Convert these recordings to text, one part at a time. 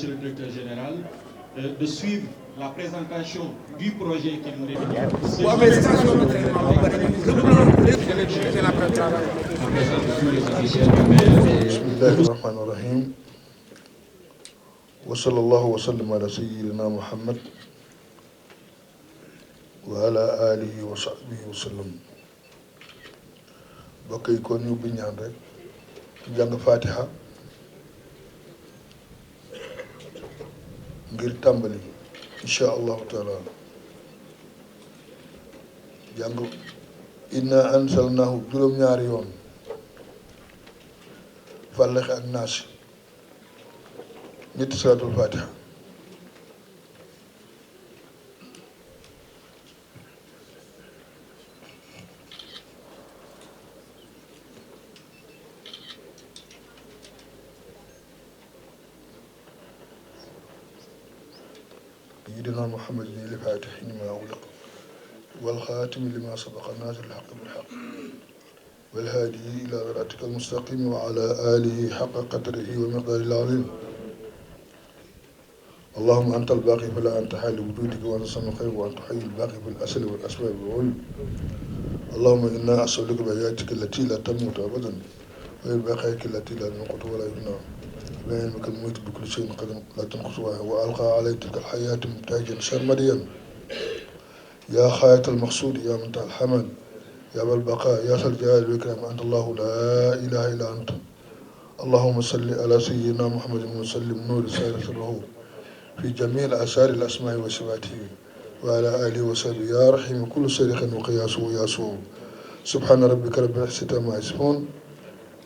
Monsieur le Directeur Général, de suivre la présentation du projet qui nous est Bismillahirrahmanirrahim. Wa sallallahu wa sallam ala sayyidina Muhammad wa ala alihi wa sahbihi wa sallam. Bokk yi kon ñu bi ñaan rek jàng Fatiha ngir tàmbali insha allahu taala jàng inna ansalnahu juróom-ñaari yoon fàllaxe ak naas ñetti salaatul Fatiha سيدنا محمد الفاتح لما أغلق والخاتم لما سبق ناصر الحق بالحق والهادي إلى صراطك المستقيم وعلى آله حق قدره ومقداره العظيم. اللهم أنت الباقي فلا أنت حال وجودك وأنت صنع الخير وأنت حي الباقي في الأسل والأسباب والعلم. اللهم إنا أسألك بآياتك التي لا تموت أبدا وبآياتك التي لا تنقض ولا يفنى بعلمك الميت بكل شيء قدم لا تنقصها وألقى عليك تلك الحياة متاجا سرمديا يا خاية المقصود يا منتهى الحمد يا ذا البقاء يا ذا الجلال والإكرام أنت الله لا إله إلا أنت. اللهم صل على سيدنا محمد وسلم نور سائر سره في جميع آثار الأسماء وصفاته وعلى آله وصحبه يا رحيم كل صريخ وقياس وياسو. سبحان ربك رب العزة عما يصفون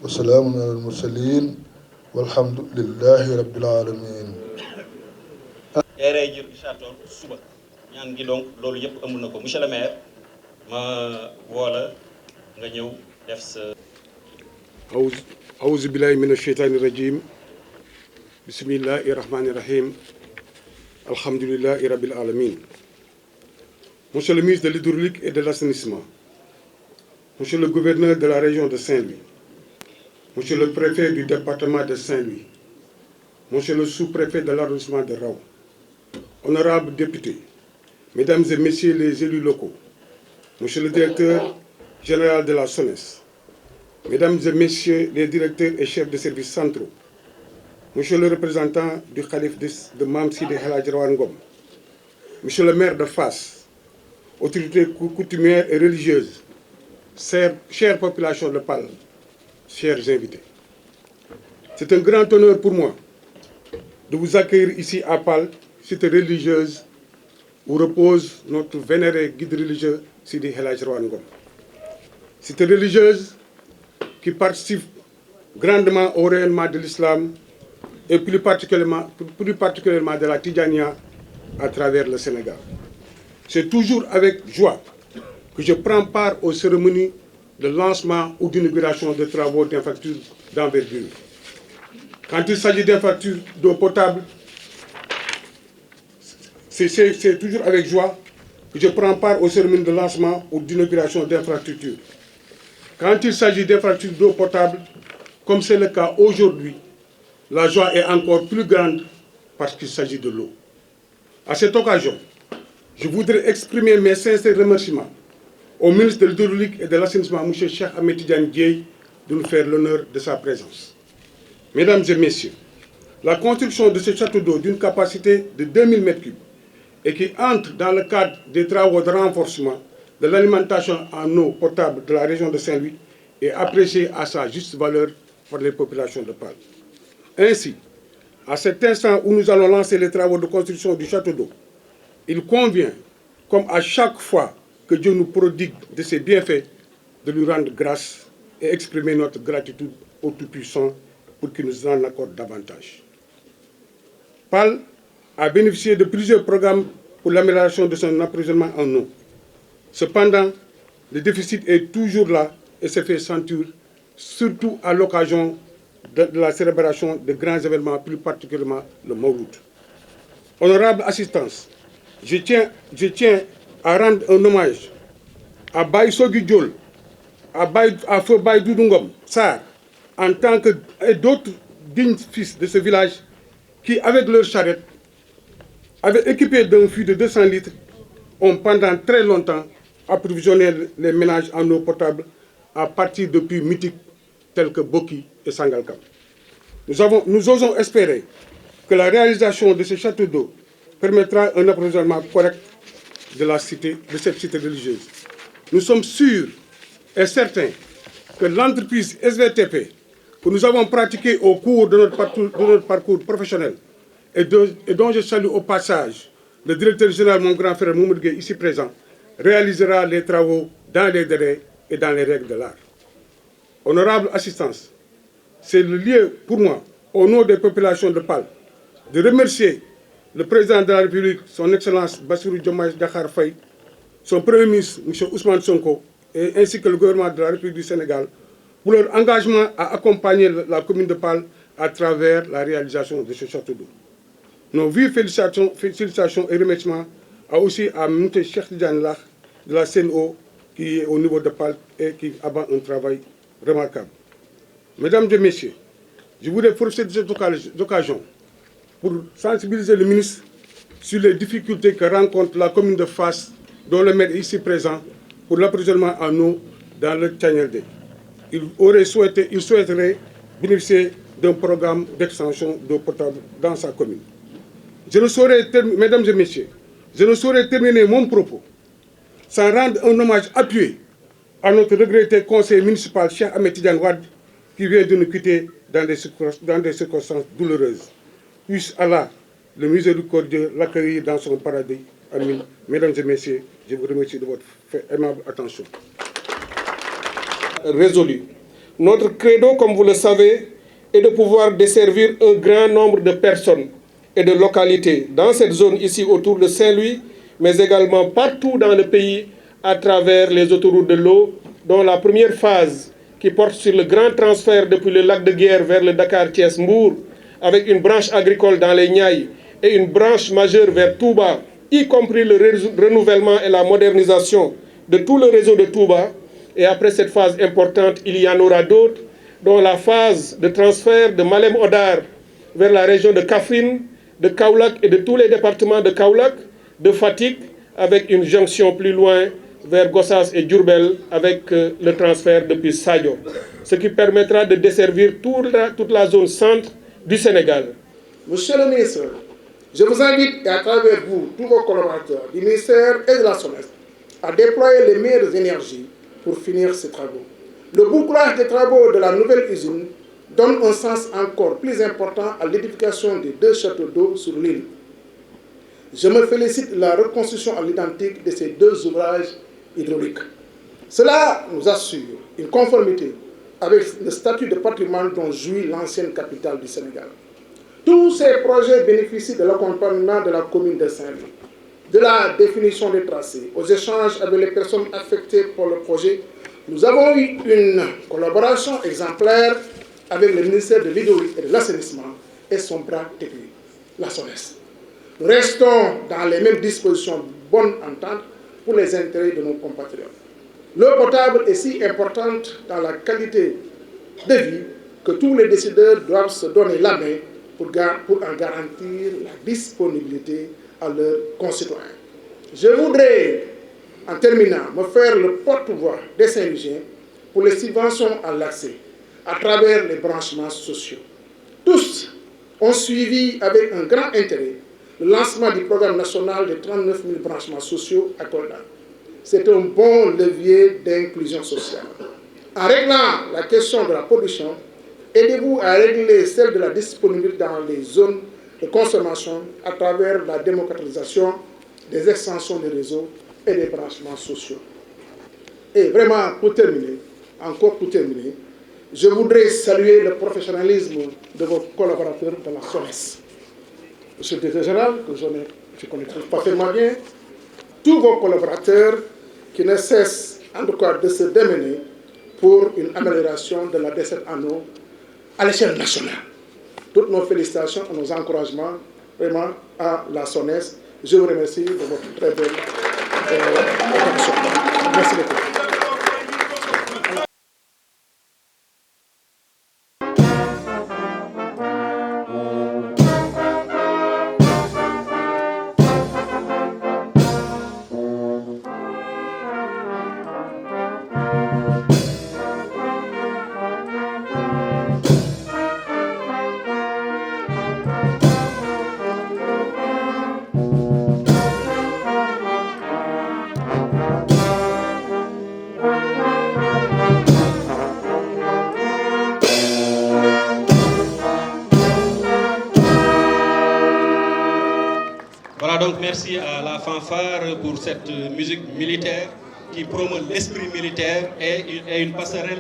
وسلام على المرسلين walhamdulillahi rabbil alamin. teeree jir isaatoor suba ñaan gi donc loolu yëpp ëmb na ko monsieur le maire ma woola nga ñëw def sa awuzu billahi mina sheytaani rajim bismillahi rahmani rahim alhamdulillahi rabbil alamin. Monsieur le ministre de l'hydraulique et de l'assainissement, monsieur le gouverneur de la région de Saint-Louis, monsieur le préfet du département de Saint-Louis, monsieur le sous-préfet de l'arrondissement de Rao, honorables députés, mesdames et messieurs les élus locaux, monsieur le directeur général de la SONES, mesdames et messieurs les directeurs et chefs de services centraux, monsieur le représentant du calife de Mame Sidi El Hadji Rawane Ngom, monsieur le maire de Fass, autorités coutumières et religieuses, chère population de Pal, chers invités, c'est un grand honneur pour moi de vous accueillir ici à Pal, cité religieuse où repose notre vénéré guide religieux Sidi El Hadji Rawane Ngom. Cité religieuse qui participe grandement au rayonnement de l'islam et plus particulièrement de la Tidjania à travers le Sénégal. C'est toujours avec joie que je prends part aux cérémonies de lancement ou d'inauguration de travaux d'infrastructures d'envergure. Quand il s'agit d'infrastructures d'eau potable, c'est toujours avec joie que je prends part aux cérémonies de lancement ou d'inauguration d'infrastructures. Quand il s'agit d'infrastructures d'eau potable, comme c'est le cas aujourd'hui, la joie est encore plus grande parce qu'il s'agit de l'eau. À cette occasion, je voudrais exprimer mes sincères remerciements au ministre de l'Hydraulique et de l'Assainissement, M. Cheikh Ahmed Tidiane Dièye, de nous faire l'honneur de sa présence. Mesdames et messieurs, la construction de ce château d'eau d'une capacité de 2000 m3 et qui entre dans le cadre des travaux de renforcement de l'alimentation en eau potable de la région de Saint-Louis est appréciée à sa juste valeur par les populations de Pal. Ainsi, à cet instant où nous allons lancer les travaux de construction du château d'eau, il convient, comme à chaque fois que Dieu nous prodigue de ses bienfaits, de lui rendre grâce et exprimer notre gratitude au Tout-Puissant pour qu'il nous en accorde davantage. Pal a bénéficié de plusieurs programmes pour l'amélioration de son approvisionnement en eau. Cependant, le déficit est toujours là et se fait sentir, surtout à l'occasion de la célébration de grands événements, plus particulièrement le Mawlud. Honorable assistance, je tiens à rendre un hommage à Baye Sogui Diol, à Feu Baye Doudou Ngom Sarr, en tant que d'autres dignes fils de ce village qui, avec leur charrette, avaient équipé d'un fût de 200 litres, ont pendant très longtemps approvisionné les ménages en eau potable à partir de puits mythiques tels que Boki et Sangalkam. Nous osons espérer que la réalisation de ces châteaux d'eau permettra un approvisionnement correct de cette cité religieuse. Nous sommes sûrs et certains que l'entreprise SVTP, que nous avons pratiquée au cours de notre parcours professionnel, et dont je salue au passage le directeur général, mon grand frère Moumoud Gueye, ici présent, réalisera les travaux dans les délais et dans les règles de l'art. Honorable assistance, c'est le lieu pour moi, au nom des populations de Pal, de remercier le président de la République, son Excellence Bassirou Diomaye Diakhar Faye, son Premier ministre, M. Ousmane Sonko, ainsi que le gouvernement de la République du Sénégal, pour leur engagement à accompagner la commune de Pal à travers la réalisation de ce château d'eau. Nos vives félicitations et remerciements aussi à M. Cheikh Tidiane Lah de la CNO qui est au niveau de Pal et qui abat un travail remarquable. Mesdames et messieurs, je voudrais profiter de cette occasion pour sensibiliser le ministre sur les difficultés que rencontre la commune de Fass, dont le maire est ici présent, pour l'approvisionnement en eau dans le Tchagnelde. Il souhaiterait bénéficier d'un programme d'extension d'eau potable dans sa commune. Mesdames et messieurs, je ne saurais terminer mon propos sans rendre un hommage appuyé à notre regretté conseiller municipal Cheikh Ahmed Tidiane Wade, qui vient de nous quitter dans des circonstances douloureuses. Puisse Allah, le miséricordieux, l'accueillir dans son paradis. Amin. Mesdames et messieurs, je vous remercie de votre aimable attention. Résolu. Notre credo, comme vous le savez, est de pouvoir desservir un grand nombre de personnes et de localités dans cette zone ici autour de Saint-Louis, mais également partout dans le pays à travers les autoroutes de l'eau, dont la première phase qui porte sur le grand transfert depuis le lac de Guiers vers le Dakar-Thiès-Mbour, avec une branche agricole dans les Niayes et une branche majeure vers Touba, y compris le renouvellement et la modernisation de tout le réseau de Touba. Et après cette phase importante, il y en aura d'autres, dont la phase de transfert de Malem Odar vers la région de Kaffrine, de Kaolack et de tous les départements de Kaolack, de Fatick, avec une jonction plus loin vers Gossas et Diourbel avec le transfert depuis Sadio, ce qui permettra de desservir toute la zone centre du Sénégal. Monsieur le ministre, je vous invite, et à travers vous, tous vos collaborateurs du ministère et de la SONES, à déployer les meilleures énergies pour finir ces travaux. Le bouclage des travaux de la nouvelle usine donne un sens encore plus important à l'édification des 2 châteaux d'eau sur l'île. Je me félicite de la reconstruction à l'identique de ces 2 ouvrages hydrauliques. Cela nous assure une conformité avec le statut de patrimoine dont jouit l'ancienne capitale du Sénégal. Tous ces projets bénéficient de l'accompagnement de la commune de Saint-Louis, de la définition des tracés, aux échanges avec les personnes affectées par le projet. Nous avons eu une collaboration exemplaire avec le ministère de l'Hydraulique et de l'Assainissement et son bras technique, la SONES. Nous restons dans les mêmes dispositions de bonne entente pour les intérêts de nos compatriotes. L'eau potable est si importante dans la qualité de vie que tous les décideurs doivent se donner la main pour en garantir la disponibilité à leurs concitoyens. Je voudrais, en terminant, me faire le porte-voix des Saint-Louisiens pour les subventions à l'accès à travers les branchements sociaux. Tous ont suivi avec un grand intérêt le lancement du programme national de 39 000 branchements sociaux à Kolda. C'est un bon levier d'inclusion sociale. En réglant la question de la pollution, aidez-vous à régler celle de la disponibilité dans les zones de consommation à travers la démocratisation des extensions des réseaux et des branchements sociaux. Et vraiment, pour terminer, je voudrais saluer le professionnalisme de vos collaborateurs de la SONES. Monsieur le directeur général, que je connais parfaitement bien, tous vos collaborateurs qui ne cessent en tout cas de se démener pour une amélioration de la desserte en eau à l'échelle nationale. Toutes nos félicitations et nos encouragements vraiment à la SONES. Je vous remercie de votre très belle attention. Merci beaucoup. Voilà, donc merci à la fanfare pour cette musique militaire qui promeut l'esprit militaire et une passerelle